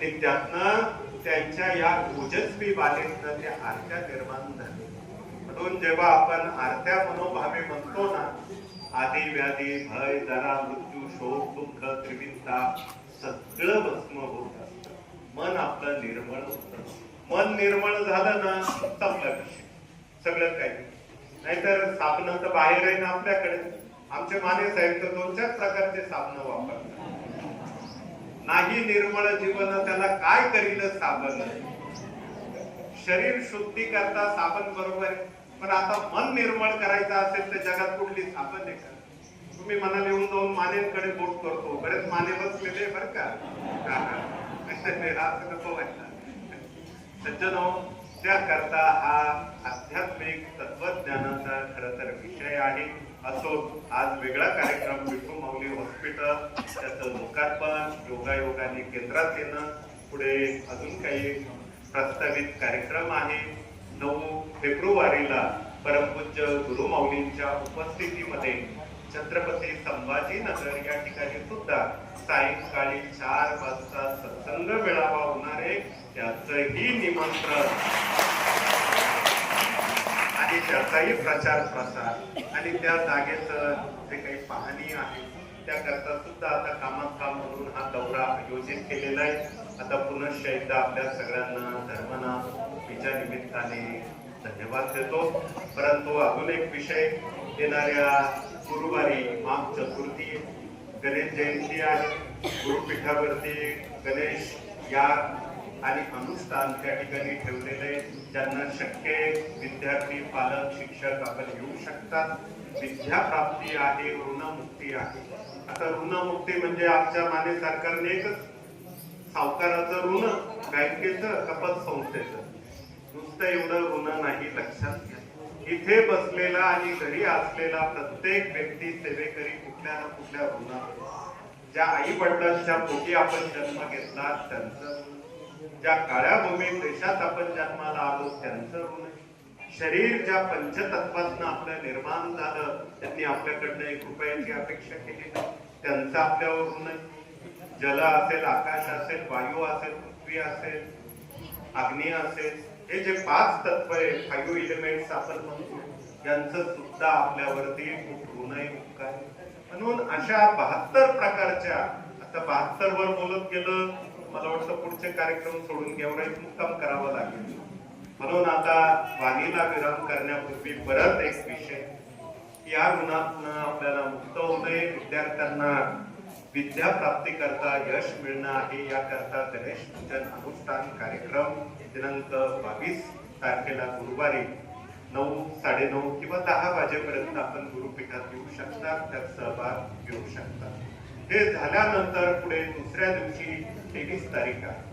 आणि त्यातनं त्यांच्या या ओजस्वी बालेतनं त्या आरत्या निर्माण झाल्या. म्हणून जेव्हा आपण आरत्या मनोभावे म्हणतो ना, आधी व्याधी भय जरा मृत्यू शोक दुःख त्रिविधता सगळं भस्म होत असतं. मन आपलं निर्मळ होतं. मन निर्मळ झालं ना संपला विषय, सगळं काही. नाहीतर साबण तर बाहेर आहे ना आपल्याकडे. आमचे माने साहेब तर 2-4 प्रकारचे साबण वापरतात. नाही निर्मळ जीवन त्याला काय करील साबण. शरीर शुद्धी करता साबण बरोबर आहे, पण आता मन निर्मळ करायचं असेल तर जगात कुठली साबण आहे का? तुम्ही मनाला येऊन जाऊन मानेकडे बोट करतो, बरेच माने बसलेले बरं का. असं नको व्हायला सज्जनो. त्याकरता हा आध्यात्मिक तत्वज्ञानाचा खरं तर विषय आहे. असो आज वेगळा कार्यक्रम विठू माऊली हॉस्पिटल त्याचं लोकार्पण योगायोगाने केंद्रात येणं, पुढे अजून काही प्रस्तावित कार्यक्रम आहे. 9 फेब्रुवारीला परमपूज्य गुरु माऊलींच्या उपस्थितीमध्ये छत्रपती संभाजीनगर या ठिकाणी सुद्धा सायंकाळी 4 वाजता सत्संग मेळावा होणार आहे. त्याचंही निमंत्रण आणि त्याचाही प्रचार प्रसार आणि त्या जागेचं जे काही पाहणी आहे त्याकरता सुद्धा आता कामात काम म्हणून हा दौरा आयोजित केलेला आहे. आता पुनश्च एकदा आपल्या सगळ्यांना धर्मनाथीच्या निमित्ताने धन्यवाद देतो. परंतु अजून एक विषय, येणाऱ्या गुरुवारी माघ चतुर्थी गणेश जयंती आहे. गुरुपीठावरती गणेश याग आणि अनुष्ठान त्या ठिकाणी ठेवलेले. ज्यांना शक्य विद्यार्थी पालक शिक्षक आपण येऊ शकतात. विद्या प्राप्ती आहे, ऋणमुक्ती आहे. आता ऋणमुक्ती म्हणजे आमच्या माने सरकारने एकच, सावकाराचं ऋण, बँकेचं कपत संस्थेचं. नुसतं एवढं ऋण नाही, लक्षात घ्या. इथे बसलेला आणि घरी असलेला प्रत्येक व्यक्ती सेवेकरी कुठल्या ना कुठल्या ऋण. ज्या आई वडिलांच्या पोटी आपण जन्म घेतला त्यांचं, ज्या काळ्या भूमीत देशात आपण जन्माला आलो त्यांचं ऋण. शरीर ज्या पंचतत्वातनं आपलं निर्माण झालं, त्यांनी आपल्याकडनं 1 रुपयाची अपेक्षा केली त्यांचं आपल्यावर ऋण. जल असेल, आकाश असेल, वायू असेल, पृथ्वी असेल, अग्नी असेल, हे जे 5 तत्व आहे, 5 एलिमेंट्स आपण म्हणतो, यांचं सुद्धा आपल्यावरती खूप ऋण आहे, उपकार. म्हणून अशा 72 प्रकारच्या, आता 72 वर बोलत गेलं मला वाटतं पुढचे कार्यक्रम सोडून घ्यावर एक मुक्काम करावा लागेल. म्हणून आता वाणीला विराम करण्यापूर्वी परत एक विषय, या ऋणातनं आपल्याला मुक्त होणे, विद्यार्थ्यांना विद्या प्राप्ती करता यश मिळणं आहे. याकरता गणेश पूजन अनुष्ठान कार्यक्रम दिनांक 22 तारखेला गुरुवारी 9, 9:30 किंवा 10 वाजेपर्यंत आपण गुरुपीठात येऊ शकता, त्यात सहभाग घेऊ शकता. हे झाल्यानंतर पुढे दुसऱ्या दिवशी 23 तारीख आहे.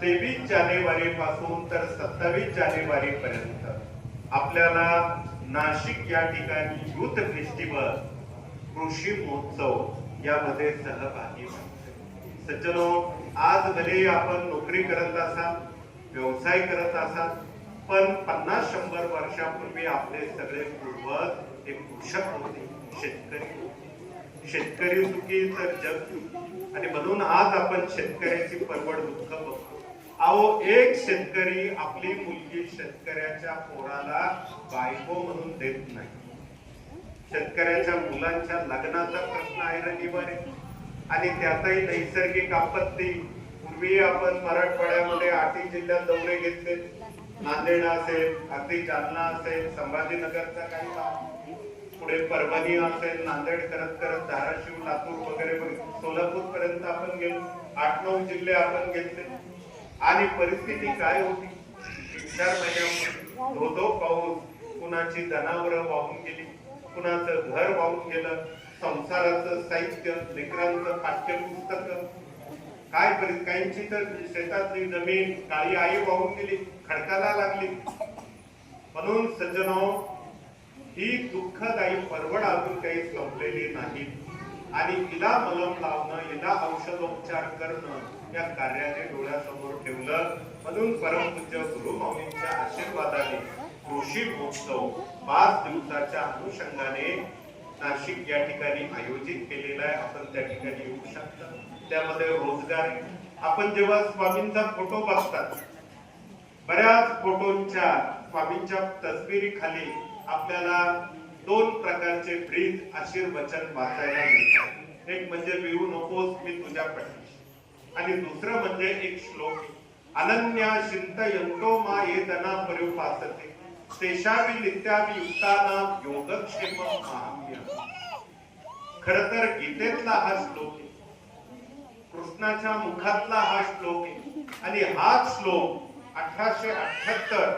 23 जानेवारी पासून तर 27 जानेवारी पर्यंत आपल्याला नाशिक या ठिकाणी युथ फेस्टिवल, कृषी महोत्सव यामध्ये सहभागी व्हायचे. सज्जनो, आज भले आपण नोकरी करत असाल, व्यवसाय करत असाल, पण 50-100 वर्षापूर्वी आपले सगळे पूर्वज हे कृषक होते, शेतकरी होते. शेतकरी सुखी तर जग सुखी. आणि म्हणून आज आपण शेतकऱ्याची परवड दुःख बघतो. अहो, एक शेतकरी आपली मुलगी शेतकऱ्याच्या पोराला बायको म्हणून देत नाही. शेतकऱ्याच्या मुलांच्या लग्नाचा प्रश्न आहे रविवारी, आणि त्यातही नैसर्गिक आपत्ती. पूर्वी आपण मराठवाड्यामध्ये 8 जिल्ह्यात दौरे घेतले. नांदेड असेल, अगदी जालना असेल, संभाजीनगरचा काही भाग, पुढे परभणी असेल, नांदेड करत करत धाराशिव, लातूर वगैरे सोलापूर पर्यंत आपण गेलो. 8-9 जिल्हे आपण घेतले. आणि परिस्थिती काय होती? 3-4 महिन्यापूर्वी धो पाऊस, कुणाची जनावरं वाहून गेली, कुणाचं घर वाहून गेलं, संसाराचं साहित्य, लेकरांचं पाठ्यपुस्तक, काय काहींची तर शेतातली जमीन, काळी आई वाहून गेली, खडकाला लागली. म्हणून सज्जनो, ही दुःखदायी परवड अजून काही संपलेली नाही. आणि हिला मलम लावणं, हिला औषधोपचार करणं या कार्याने डोळ्यासमोर ठेवलं. म्हणून परमपूज्य गुरु माऊलींच्या आशीर्वादाने कृषी महोत्सव 5 दिवसाच्या अनुषंगाने नाशिक या ठिकाणी आयोजित केलेला आहे. आपण त्या ठिकाणी येऊ शकता. त्यामध्ये रोजगार, आपण जेव्हा स्वामींचा फोटो बघतात, बऱ्याच फोटोंच्या स्वामींच्या तस्वीरी खाली आपल्याला दोन प्रकारचे ब्रीद आशीर्वचन वाचायला मिळतात. एक म्हणजे भिवू नकोस मी तुझ्या पाठीशी, आणि दुसरं म्हणजे एक श्लोक, अनन्या चिंतयन्तो मायेतना पर्युपासते तेषापि नित्यापि युक्तानां योगक्षेमं माहाम्यम्. खर तर गीतेतला हा श्लोक आहे, कृष्णाच्या मुखातला हा श्लोक आहे, आणि हाच श्लोक 1878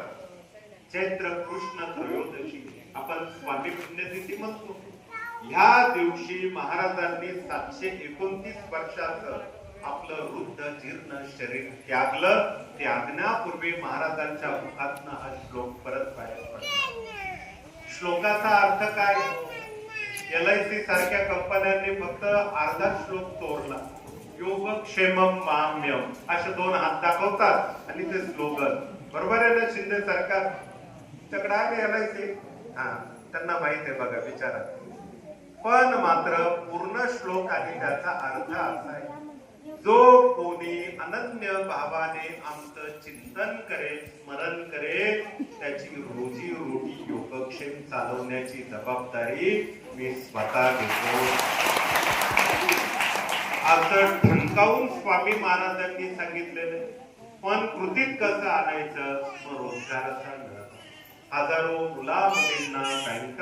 चैत्र कृष्ण त्रयोदशी आपण स्वामी पुण्यतिथी म्हणतो. ह्या दिवशी महाराजांनी 729 वर्षाचं आपलं वृद्ध जीर्ण शरीर त्यागलं. त्यागण्यापूर्वी महाराजांच्या मुखातनं हा श्लोक परत बाहेर पडला. श्लोकाचा अर्थ काय? LIC सारख्या कंपन्यांनी फक्त अर्धा श्लोक तोडला. योगक्षेमं माम्यम असे दोन हात दाखवतात आणि ते स्लोगन. बरोबर आहे ना? शिंदे सरकार त्याकडे आहे LIC, हा त्यांना माहित आहे, बघा विचारा. पण मात्र पूर्ण श्लोक आणि त्याचा अर्थ असा आहे, जो कोणी अनन्य भावाने आमचं चिंतन करेल, स्मरण करेल, त्याची रोजी रोटी योगक्षेम चालवण्याची जबाबदारी मी स्वतः घेतो. असं ठणकावून स्वामी महाराजांनी सांगितलेलं. पण कृतीत कसं आणायचं? मग रोजगाराचा मिळत. हजारो मुला मुलींना बँका